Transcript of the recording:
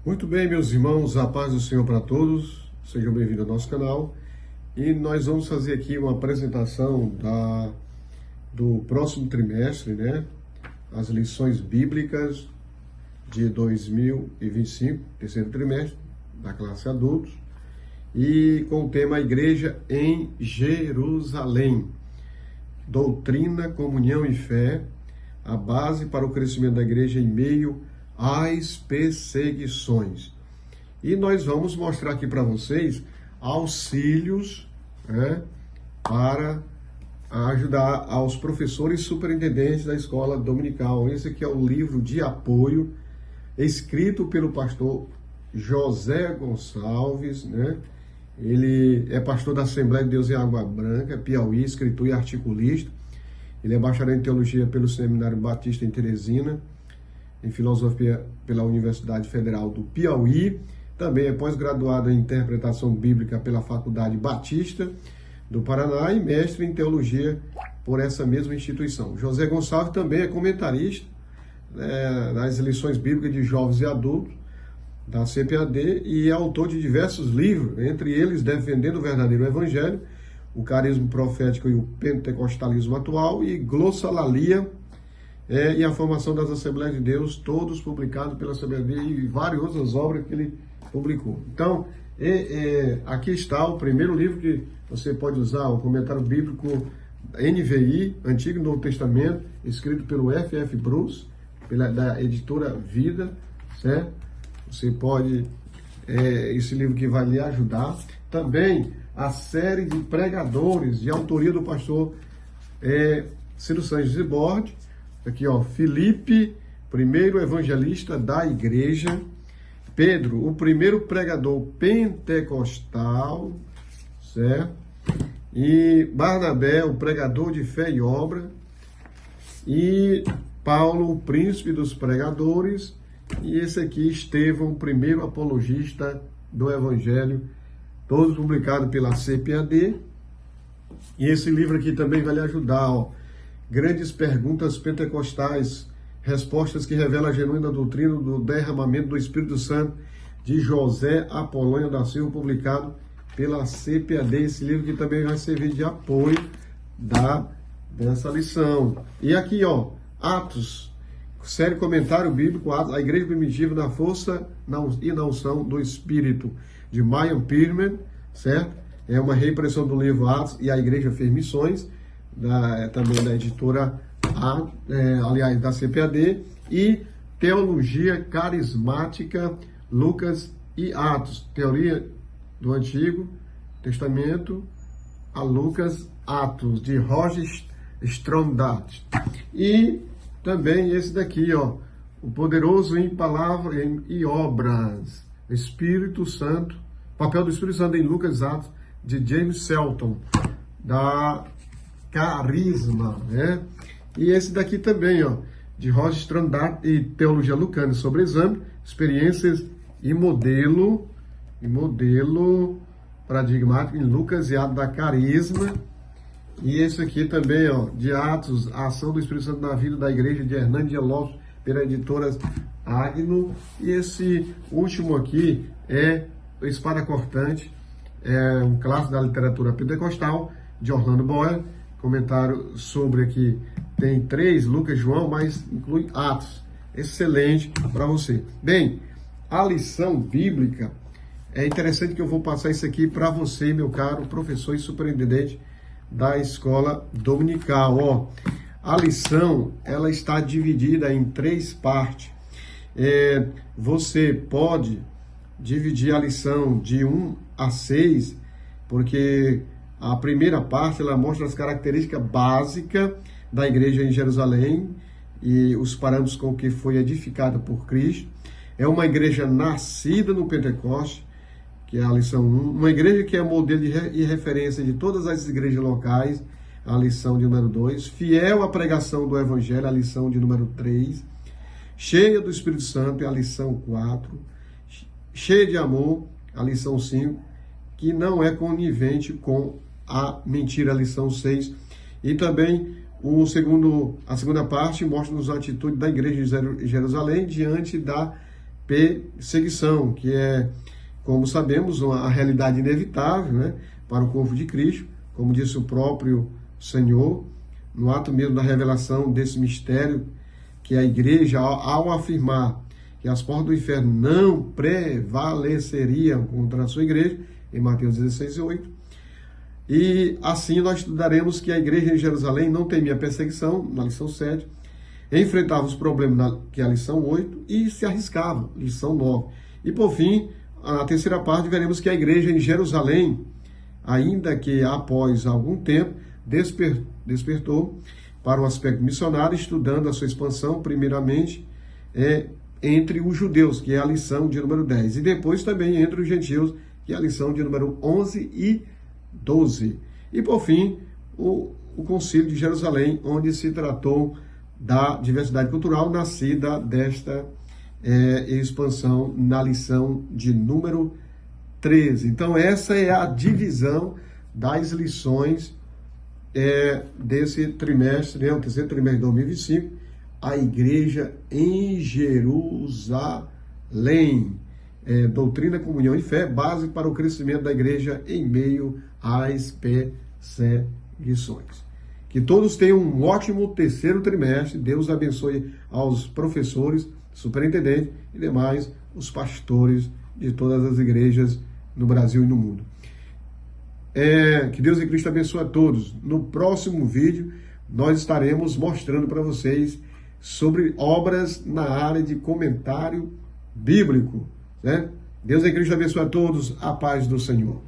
Muito bem, meus irmãos, a paz do Senhor para todos, sejam bem-vindos ao nosso canal. E nós vamos fazer aqui uma apresentação do próximo trimestre, né? As lições bíblicas de 2025, terceiro trimestre, da classe adultos, e com o tema Igreja em Jerusalém. Doutrina, comunhão e fé, a base para o crescimento da igreja em meio às perseguições. E nós vamos mostrar aqui para vocês auxílios, né, para ajudar aos professores e superintendentes da escola dominical. Esse aqui é o livro de apoio, escrito pelo pastor José Gonçalves, né? Ele é pastor da Assembleia de Deus em Água Branca, Piauí, escritor e articulista. Ele é bacharel em teologia pelo Seminário Batista em Teresina, em filosofia pela Universidade Federal do Piauí. Também é pós-graduado em interpretação bíblica pela Faculdade Batista do Paraná e mestre em teologia por essa mesma instituição. José Gonçalves também é comentarista das lições bíblicas de jovens e adultos da CPAD e é autor de diversos livros, entre eles Defendendo o Verdadeiro Evangelho, o Carisma Profético e o Pentecostalismo Atual, e Glossolalia e a Formação das Assembleias de Deus, todos publicados pela CPAD, e várias outras obras que ele publicou. Então, aqui está o primeiro livro que você pode usar, o Comentário Bíblico NVI, Antigo e Novo Testamento, escrito pelo F.F. Bruce, da editora Vida, certo? Você pode, esse livro que vai lhe ajudar. Também a série de pregadores de autoria do pastor Ciro Sanches de Borde. Aqui, ó, Filipe, primeiro evangelista da igreja. Pedro, o primeiro pregador pentecostal, certo? E Barnabé, o pregador de fé e obra. E Paulo, o príncipe dos pregadores. E esse aqui, Estevão, o primeiro apologista do Evangelho, todos publicados pela CPAD. E esse livro aqui também vai lhe ajudar, ó. Grandes perguntas pentecostais, respostas que revelam a genuína doutrina do derramamento do Espírito Santo, de José Apolônio da Silva, publicado pela CPAD. Esse livro que também vai servir de apoio dessa lição. E aqui, ó, Atos, série Comentário Bíblico, a Igreja Primitiva na Força e na Unção do Espírito, de Mayan Pirman, certo? É uma reimpressão do livro Atos e a Igreja Fez Missões, também da editora, aliás, da CPAD, e Teologia Carismática, Lucas e Atos, Teoria do Antigo Testamento a Lucas, Atos, de Roger Strondat. E também esse daqui, ó, o Poderoso em Palavra e Obras, Espírito Santo, papel do Espírito Santo em Lucas, Atos, de James Selton, da Carisma, né? E esse daqui também, ó, de Roger Strondat e Teologia Lucana sobre Exame, Experiências e Modelo Paradigmático em Lucas e Atos, da Carisma. E esse aqui também, ó, de Atos, a ação do Espírito Santo na vida da igreja, de Hernandes de Lopes, pela editora Agno. E esse último aqui é Espada Cortante, é um clássico da literatura pentecostal, de Orlando Boyle. Comentário sobre aqui, tem 3, Lucas, João, mas inclui Atos. Excelente para você. Bem, a lição bíblica, é interessante que eu vou passar isso aqui para você, meu caro professor e superintendente da escola dominical. Ó, a lição, ela está dividida em 3 partes. Você pode dividir a lição de 1 a 6, porque a primeira parte ela mostra as características básicas da igreja em Jerusalém e os parâmetros com que foi edificada por Cristo. É uma igreja nascida no Pentecoste, que é a lição 1, uma igreja que é modelo e referência de todas as igrejas locais, a lição de número 2, fiel à pregação do Evangelho, a lição de número 3, cheia do Espírito Santo, é a lição 4, cheia de amor, a lição 5, que não é conivente com a mentira, a lição 6, e também a segunda parte mostra-nos a atitude da igreja de Jerusalém diante da perseguição, que é, como sabemos, a realidade inevitável, né, para o corpo de Cristo, como disse o próprio Senhor, no ato mesmo da revelação desse mistério, que a igreja, ao afirmar que as portas do inferno não prevaleceriam contra a sua igreja, em Mateus 16:8, e assim nós estudaremos que a igreja em Jerusalém não temia perseguição, na lição 7, enfrentava os problemas, que é a lição 8, e se arriscava, lição 9. E por fim, na terceira parte, veremos que a igreja em Jerusalém, ainda que após algum tempo, despertou para o aspecto missionário, estudando a sua expansão, primeiramente, entre os judeus, que é a lição de número 10, e depois também entre os gentios, que é a lição de número 11 e 12. E por fim, o Concílio de Jerusalém, onde se tratou da diversidade cultural nascida desta expansão na lição de número 13. Então essa é a divisão das lições desse trimestre, né, o terceiro trimestre de 2025, a igreja em Jerusalém. Doutrina, comunhão e fé, base para o crescimento da igreja em meio às perseguições. Que todos tenham um ótimo terceiro trimestre. Deus abençoe aos professores, superintendentes e demais, os pastores de todas as igrejas no Brasil e no mundo. Que Deus em Cristo abençoe a todos. No próximo vídeo, nós estaremos mostrando para vocês sobre obras na área de comentário bíblico, né? Deus em Cristo abençoe a todos. A paz do Senhor.